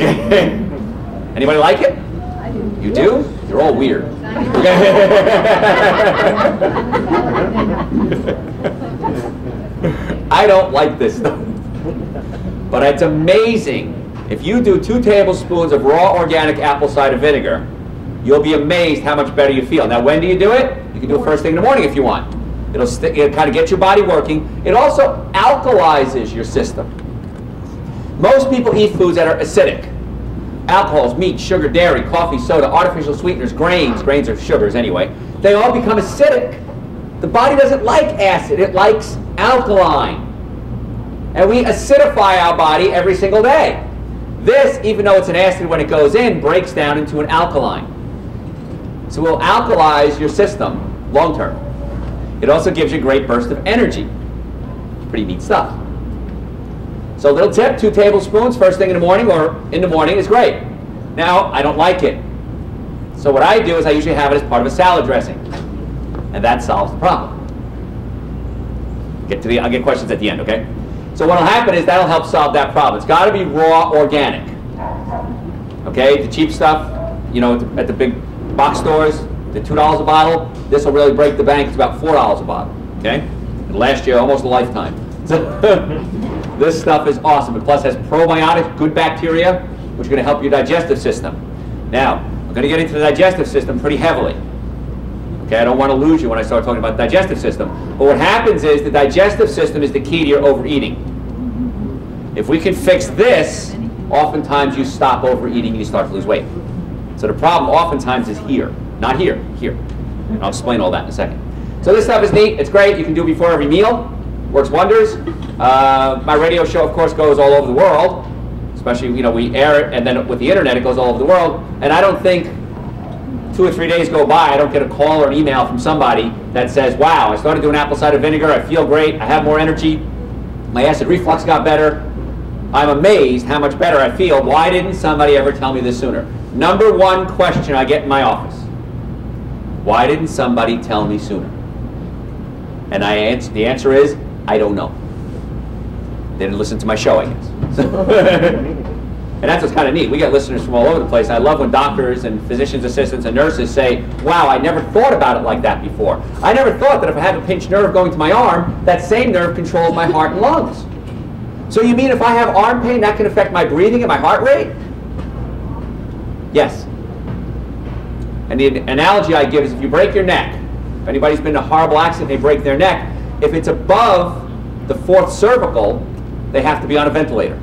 Okay. Anybody like it? I do. You do? You're all weird. I don't like this stuff. But it's amazing. If you do 2 tablespoons of raw organic apple cider vinegar, you'll be amazed how much better you feel. Now, when do you do it? You can do it first thing in the morning if you want. It'll kind of get your body working. It also alkalizes your system. Most people eat foods that are acidic. Alcohols, meat, sugar, dairy, coffee, soda, artificial sweeteners, grains are sugars anyway. They all become acidic. The body doesn't like acid, it likes alkaline. And we acidify our body every single day. This, even though it's an acid when it goes in, breaks down into an alkaline. So it will alkalize your system long term. It also gives you a great burst of energy. Pretty neat stuff. So little tip, 2 tablespoons first thing in the morning or in the morning is great. Now, I don't like it. So what I do is I usually have it as part of a salad dressing. And that solves the problem. I'll get questions at the end, okay? So what will happen is that'll help solve that problem. It's got to be raw organic. Okay, the cheap stuff, you know, at the big box stores, the $2 a bottle, this will really break the bank. It's about $4 a bottle, okay? It'll last you almost a lifetime. This stuff is awesome. It plus has probiotics, good bacteria, which are going to help your digestive system. Now, I'm going to get into the digestive system pretty heavily. Okay, I don't want to lose you when I start talking about the digestive system. But what happens is the digestive system is the key to your overeating. If we can fix this, oftentimes you stop overeating and you start to lose weight. So the problem oftentimes is here. Not here, here. And I'll explain all that in a second. So this stuff is neat. It's great. You can do it before every meal. Works wonders. My radio show, of course, goes all over the world. Especially, you know, we air it, and then with the internet, it goes all over the world. And I don't think 2 or 3 days go by, I don't get a call or an email from somebody that says, wow, I started doing apple cider vinegar, I feel great, I have more energy, my acid reflux got better. I'm amazed how much better I feel. Why didn't somebody ever tell me this sooner? Number 1 question I get in my office. Why didn't somebody tell me sooner? And the answer is, I don't know. They didn't listen to my show, I guess. And that's what's kind of neat. We get listeners from all over the place. I love when doctors and physician's assistants and nurses say, wow, I never thought about it like that before. I never thought that if I have a pinched nerve going to my arm, that same nerve controls my heart and lungs. So you mean if I have arm pain, that can affect my breathing and my heart rate? Yes. And the analogy I give is if you break your neck, if anybody's been in a horrible accident, they break their neck, if it's above the 4th cervical, they have to be on a ventilator.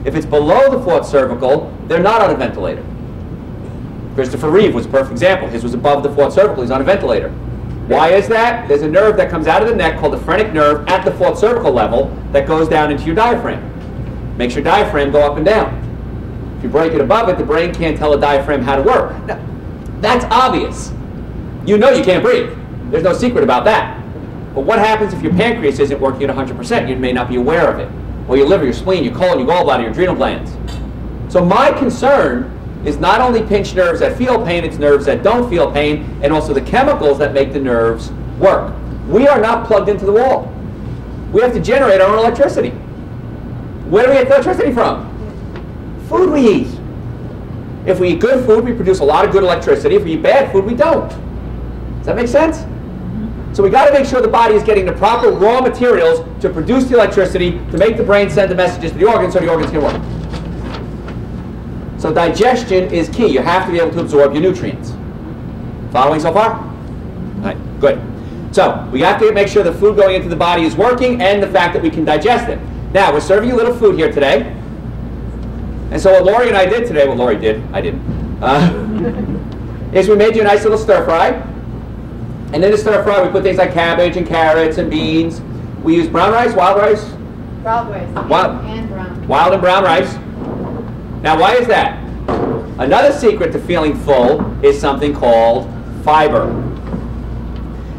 If it's below the 4th cervical, they're not on a ventilator. Christopher Reeve was a perfect example. His was above the 4th cervical. He's on a ventilator. Why is that? There's a nerve that comes out of the neck called the phrenic nerve at the 4th cervical level that goes down into your diaphragm. Makes your diaphragm go up and down. If you break it above it, the brain can't tell the diaphragm how to work. Now, that's obvious. You know you can't breathe. There's no secret about that. But what happens if your pancreas isn't working at 100%? You may not be aware of it. Or your liver, your spleen, your colon, your gallbladder, your adrenal glands. So my concern is not only pinched nerves that feel pain, it's nerves that don't feel pain, and also the chemicals that make the nerves work. We are not plugged into the wall. We have to generate our own electricity. Where do we get electricity from? Food we eat. If we eat good food, we produce a lot of good electricity. If we eat bad food, we don't. Does that make sense? So we got to make sure the body is getting the proper raw materials to produce the electricity, to make the brain send the messages to the organs so the organs can work. So digestion is key. You have to be able to absorb your nutrients. Following so far? All right, good. So we have to make sure the food going into the body is working and the fact that we can digest it. Now, we're serving you a little food here today. And so what Lori and I did today, well, Lori did, I didn't, is we made you a nice little stir fry. And in the stir fry, we put things like cabbage and carrots and beans. We use brown rice, wild rice? Wild rice. And brown. Wild and brown rice. Now, why is that? Another secret to feeling full is something called fiber.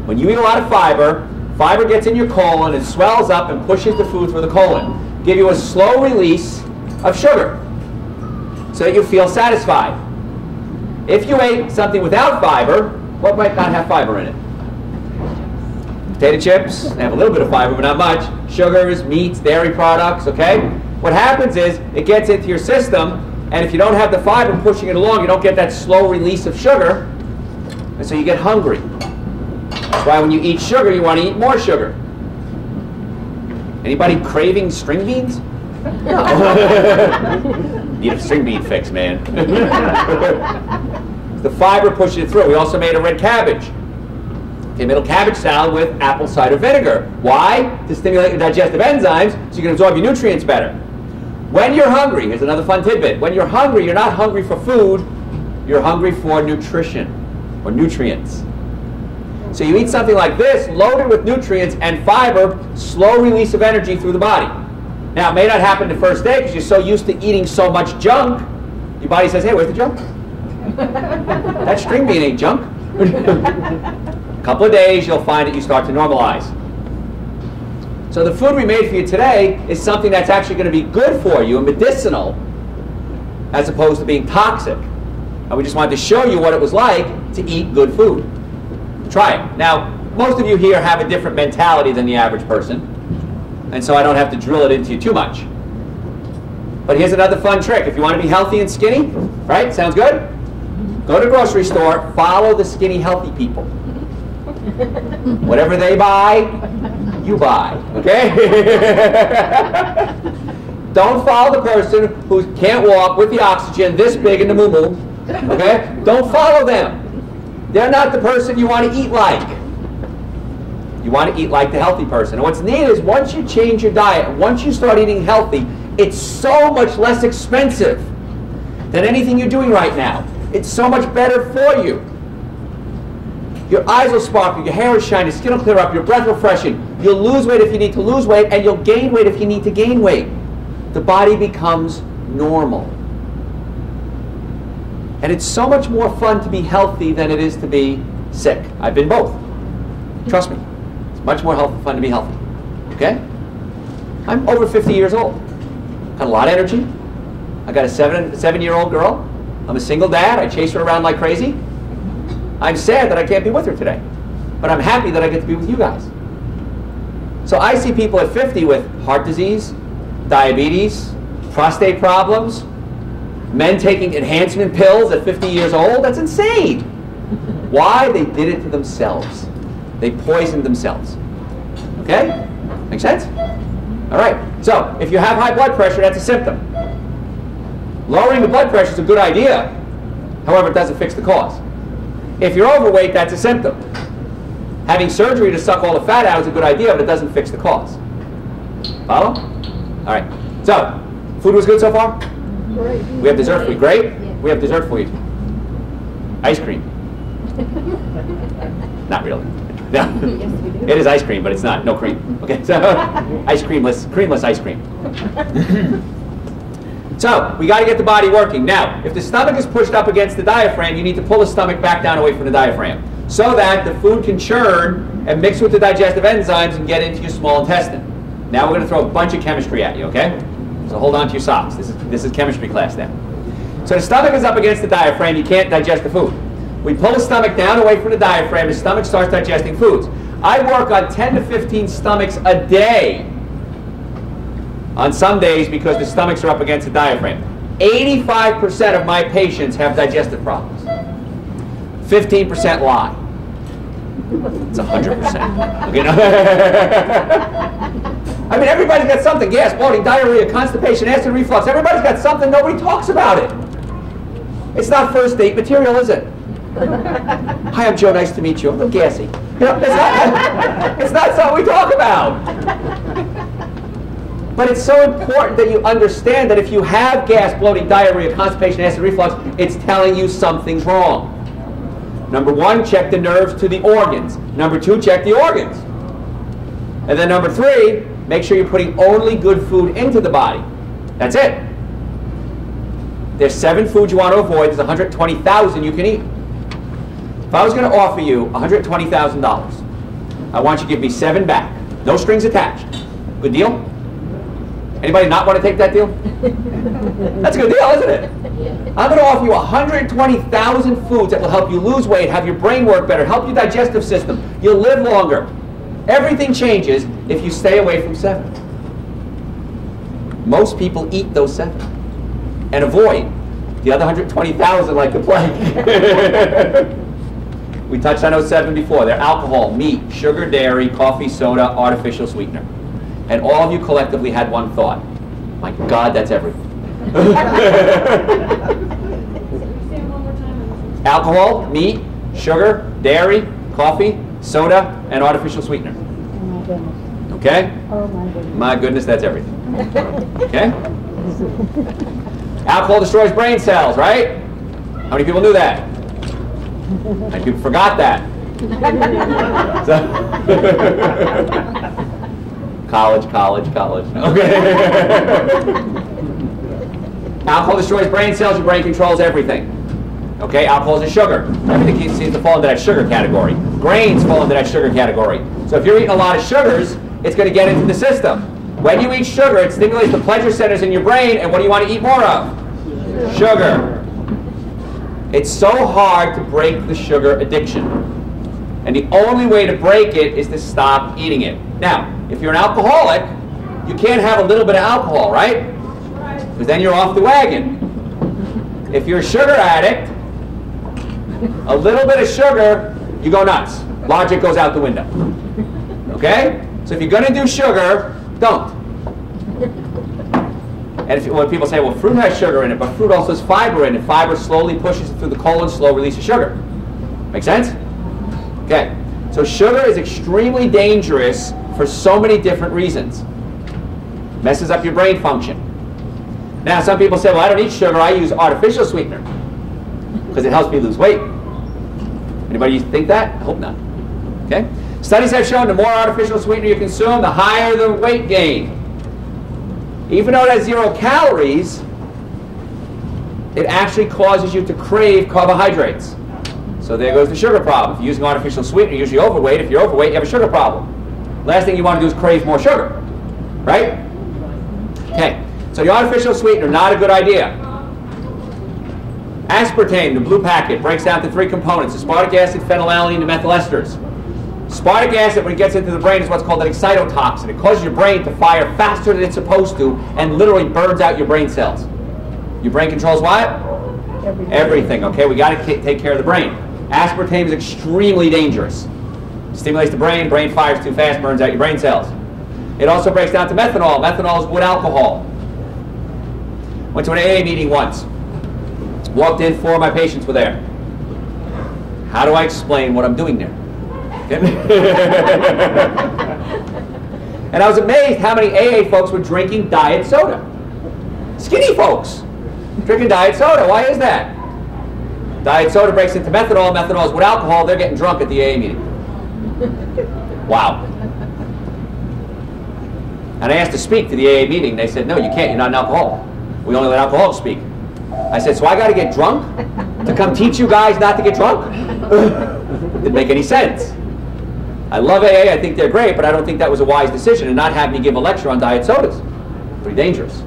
When you eat a lot of fiber, fiber gets in your colon and swells up and pushes the food through the colon. Give you a slow release of sugar so that you feel satisfied. If you ate something without fiber, what might not have fiber in it? Potato chips, they have a little bit of fiber, but not much. Sugars, meats, dairy products, okay? What happens is, it gets into your system, And if you don't have the fiber pushing it along, you don't get that slow release of sugar, and so you get hungry. That's why when you eat sugar, you want to eat more sugar. Anybody craving string beans? No. Need a string bean fix, man. The fiber pushes it through. We also made a red cabbage. Okay, made a cabbage salad with apple cider vinegar. Why? To stimulate your digestive enzymes so you can absorb your nutrients better. When you're hungry, here's another fun tidbit. When you're hungry, you're not hungry for food, you're hungry for nutrition or nutrients. So you eat something like this, loaded with nutrients and fiber, slow release of energy through the body. Now, it may not happen the first day because you're so used to eating so much junk, your body says, hey, where's the junk? That string bean ain't junk. A couple of days, you'll find that you start to normalize. So the food we made for you today is something that's actually going to be good for you and medicinal as opposed to being toxic. And we just wanted to show you what it was like to eat good food. Try it. Now, most of you here have a different mentality than the average person, and so I don't have to drill it into you too much. But here's another fun trick. If you want to be healthy and skinny, right? Sounds good? Go to the grocery store, follow the skinny, healthy people. Whatever they buy, you buy, okay? Don't follow the person who can't walk with the oxygen this big in the moo-moo, okay? Don't follow them. They're not the person you want to eat like. You want to eat like the healthy person. And what's neat is once you change your diet, once you start eating healthy, it's so much less expensive than anything you're doing right now. It's so much better for you. Your eyes will sparkle, your hair will shine, your skin will clear up, your breath will freshen. You'll lose weight if you need to lose weight, and you'll gain weight if you need to gain weight. The body becomes normal. And it's so much more fun to be healthy than it is to be sick. I've been both. Trust me. It's much more fun to be healthy. Okay? I'm over 50 years old. Got a lot of energy. I got a seven-year-old girl. I'm a single dad. I chase her around like crazy. I'm sad that I can't be with her today. But I'm happy that I get to be with you guys. So I see people at 50 with heart disease, diabetes, prostate problems, men taking enhancement pills at 50 years old. That's insane. Why? They did it to themselves. They poisoned themselves. Okay? Make sense? All right. So if you have high blood pressure, that's a symptom. Lowering the blood pressure is a good idea. However, it doesn't fix the cause. If you're overweight, that's a symptom. Having surgery to suck all the fat out is a good idea, but it doesn't fix the cause. Follow? All right. So, food was good so far? Great. We have dessert for you. Great? Yeah. We have dessert for you. Ice cream. Not really. No. Yes, we do. It is ice cream, but it's not. No cream. Okay, so creamless ice cream. So, we got to get the body working. Now, if the stomach is pushed up against the diaphragm, you need to pull the stomach back down away from the diaphragm so that the food can churn and mix with the digestive enzymes and get into your small intestine. Now we're going to throw a bunch of chemistry at you, okay? So hold on to your socks. This is chemistry class now. So the stomach is up against the diaphragm. You can't digest the food. We pull the stomach down away from the diaphragm. The stomach starts digesting foods. I work on 10 to 15 stomachs a day on some days because the stomachs are up against the diaphragm. 85% of my patients have digestive problems. 15% lie. It's 100%. Okay, no? I mean, everybody's got something. Gas, bloating, diarrhea, constipation, acid reflux. Everybody's got something. Nobody talks about it. It's not first date material, is it? Hi, I'm Joe. Nice to meet you. I'm a little gassy. You know, it's not something we talk about. But it's so important that you understand that if you have gas, bloating, diarrhea, constipation, acid reflux, it's telling you something's wrong. Number one, check the nerves to the organs. Number two, check the organs. And then number three, make sure you're putting only good food into the body. That's it. There's 7 foods you want to avoid. There's 120,000 you can eat. If I was going to offer you $120,000, I want you to give me 7 back. No strings attached. Good deal? Anybody not want to take that deal? That's a good deal, isn't it? I'm going to offer you 120,000 foods that will help you lose weight, have your brain work better, help your digestive system. You'll live longer. Everything changes if you stay away from 7. Most people eat those 7 and avoid The other 120,000 like the plague. We touched on those 7 before. They're alcohol, meat, sugar, dairy, coffee, soda, artificial sweetener. And all of you collectively had one thought. My God, that's everything. Alcohol, meat, sugar, dairy, coffee, soda, and artificial sweetener. Okay? My goodness, that's everything. Okay? Alcohol destroys brain cells, right? How many people knew that? How many people forgot that? College. Okay. Alcohol destroys brain cells. Your brain controls everything. Okay, alcohol is a sugar. Everything seems to fall into that sugar category. Grains fall into that sugar category. So if you're eating a lot of sugars, it's going to get into the system. When you eat sugar, it stimulates the pleasure centers in your brain, and what do you want to eat more of? Sugar. It's so hard to break the sugar addiction. And the only way to break it is to stop eating it. Now, if you're an alcoholic, you can't have a little bit of alcohol, right? Because then you're off the wagon. If you're a sugar addict, a little bit of sugar, you go nuts. Logic goes out the window. Okay? So if you're going to do sugar, don't. And when people say, well, fruit has sugar in it, but fruit also has fiber in it. Fiber slowly pushes it through the colon, slow release of sugar. Make sense? Okay. So sugar is extremely dangerous for so many different reasons. Messes up your brain function. Now, some people say, well, I don't eat sugar, I use artificial sweetener because it helps me lose weight. Anybody think that? I hope not. Okay? Studies have shown the more artificial sweetener you consume, the higher the weight gain. Even though it has 0 calories, it actually causes you to crave carbohydrates. So there goes the sugar problem. If you're using artificial sweetener, you're usually overweight. If you're overweight, you have a sugar problem. Last thing you want to do is crave more sugar. Right? Okay. So the artificial sweetener, not a good idea. Aspartame, the blue packet, breaks down to 3 components: aspartic acid, phenylalanine, and methyl esters. Aspartic acid, when it gets into the brain, is what's called an excitotoxin. It causes your brain to fire faster than it's supposed to and literally burns out your brain cells. Your brain controls what? Everything. Okay, we got to take care of the brain. Aspartame is extremely dangerous. Stimulates the brain, brain fires too fast, burns out your brain cells. It also breaks down to methanol. Methanol is wood alcohol. Went to an AA meeting once. Walked in, 4 of my patients were there. How do I explain what I'm doing there? And I was amazed how many AA folks were drinking diet soda. Skinny folks drinking diet soda. Why is that? Diet soda breaks into methanol. Methanol is wood alcohol. They're getting drunk at the AA meeting. Wow. And I asked to speak to the AA meeting. They said, no, you can't. You're not an alcoholic. We only let alcoholics speak. I said, so I got to get drunk to come teach you guys not to get drunk? Didn't make any sense. I love AA. I think they're great, but I don't think that was a wise decision, and not have me give a lecture on diet sodas. Pretty dangerous.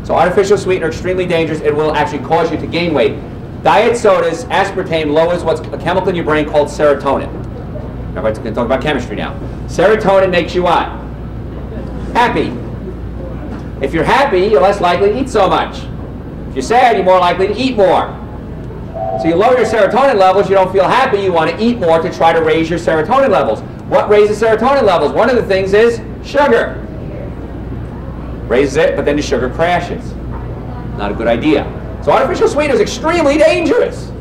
So artificial sweetener, extremely dangerous. It will actually cause you to gain weight. Diet sodas, aspartame, lowers what's a chemical in your brain called serotonin. Everybody's going to talk about chemistry now. Serotonin makes you what? Happy. If you're happy, you're less likely to eat so much. If you're sad, you're more likely to eat more. So you lower your serotonin levels, you don't feel happy, you want to eat more to try to raise your serotonin levels. What raises serotonin levels? One of the things is sugar. Raises it, but then the sugar crashes. Not a good idea. So artificial sweetener is extremely dangerous.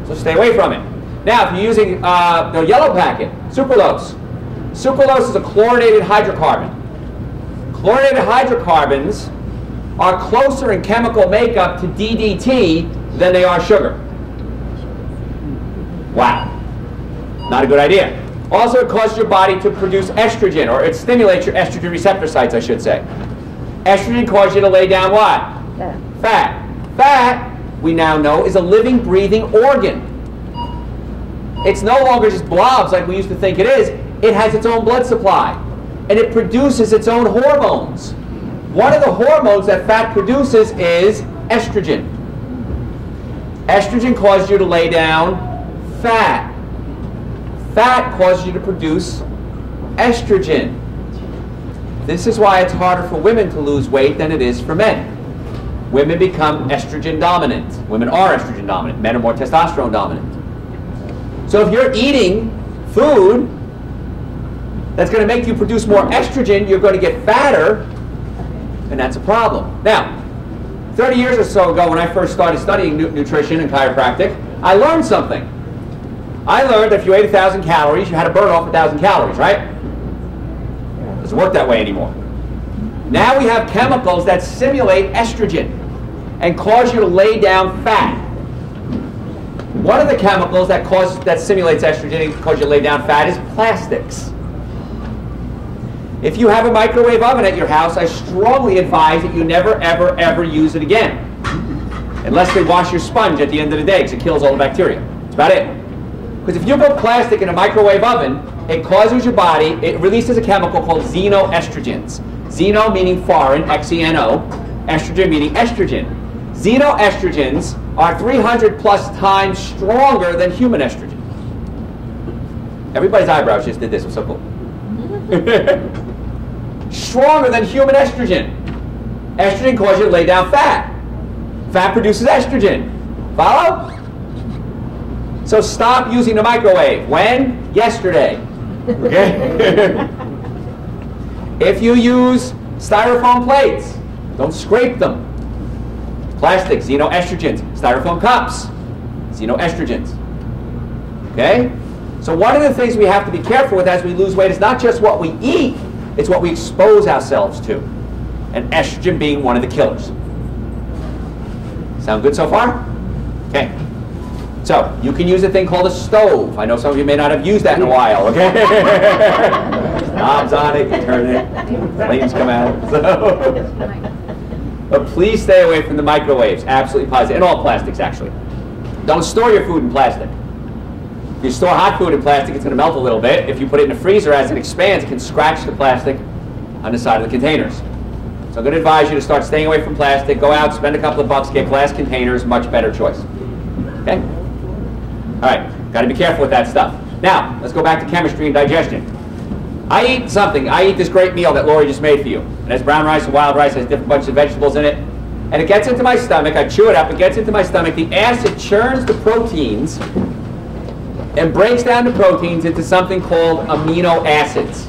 So stay away from it. Now, if you're using the yellow packet, sucralose. Sucralose is a chlorinated hydrocarbon. Chlorinated hydrocarbons are closer in chemical makeup to DDT than they are sugar. Wow. Not a good idea. Also, it causes your body to produce estrogen, or it stimulates your estrogen receptor sites, I should say. Estrogen causes you to lay down what? Fat. Fat, we now know, is a living, breathing organ. It's no longer just blobs like we used to think it is. It has its own blood supply, and it produces its own hormones. One of the hormones that fat produces is estrogen. Estrogen causes you to lay down fat. Fat causes you to produce estrogen. This is why it's harder for women to lose weight than it is for men. women become estrogen dominant. Women are estrogen dominant. Men are more testosterone dominant. So if you're eating food that's going to make you produce more estrogen, you're going to get fatter, and that's a problem. Now, 30 years or so ago, when I first started studying nutrition and chiropractic, I learned something. I learned that if you ate 1,000 calories, you had to burn off 1,000 calories, right? It doesn't work that way anymore. Now we have chemicals that simulate estrogen and cause you to lay down fat. One of the chemicals that simulates estrogen and causes you to lay down fat is plastics. If you have a microwave oven at your house, I strongly advise that you never, ever, ever use it again. Unless they wash your sponge at the end of the day, because it kills all the bacteria. That's about it. Because if you put plastic in a microwave oven, it causes your body, it releases a chemical called xenoestrogens. Xeno meaning foreign, X-E-N-O, estrogen meaning estrogen. Xenoestrogens are 300 plus times stronger than human estrogen. Everybody's eyebrows just did this, it was so cool. Stronger than human estrogen. Estrogen causes you to lay down fat. Fat produces estrogen. Follow? So stop using the microwave. When? Yesterday. Okay? If you use styrofoam plates, don't scrape them. Plastic, xenoestrogens. Styrofoam cups, xenoestrogens. Okay? So one of the things we have to be careful with as we lose weight is not just what we eat, it's what we expose ourselves to. And estrogen being one of the killers. Sound good so far? Okay. So, you can use a thing called a stove. I know some of you may not have used that in a while, okay? Knobs on it, you turn it, flames come out. So. But please stay away from the microwaves, absolutely positive, and all plastics actually. Don't store your food in plastic. If you store hot food in plastic, it's going to melt a little bit. If you put it in the freezer, as it expands, it can scratch the plastic on the side of the containers. So I'm going to advise you to start staying away from plastic. Go out, spend a couple of bucks, get glass containers, much better choice. Okay? All right, got to be careful with that stuff. Now, let's go back to chemistry and digestion. I eat something. I eat this great meal that Lori just made for you. It has brown rice and wild rice, it has different bunch of vegetables in it. And it gets into my stomach, I chew it up, it gets into my stomach, the acid churns the proteins and breaks down the proteins into something called amino acids.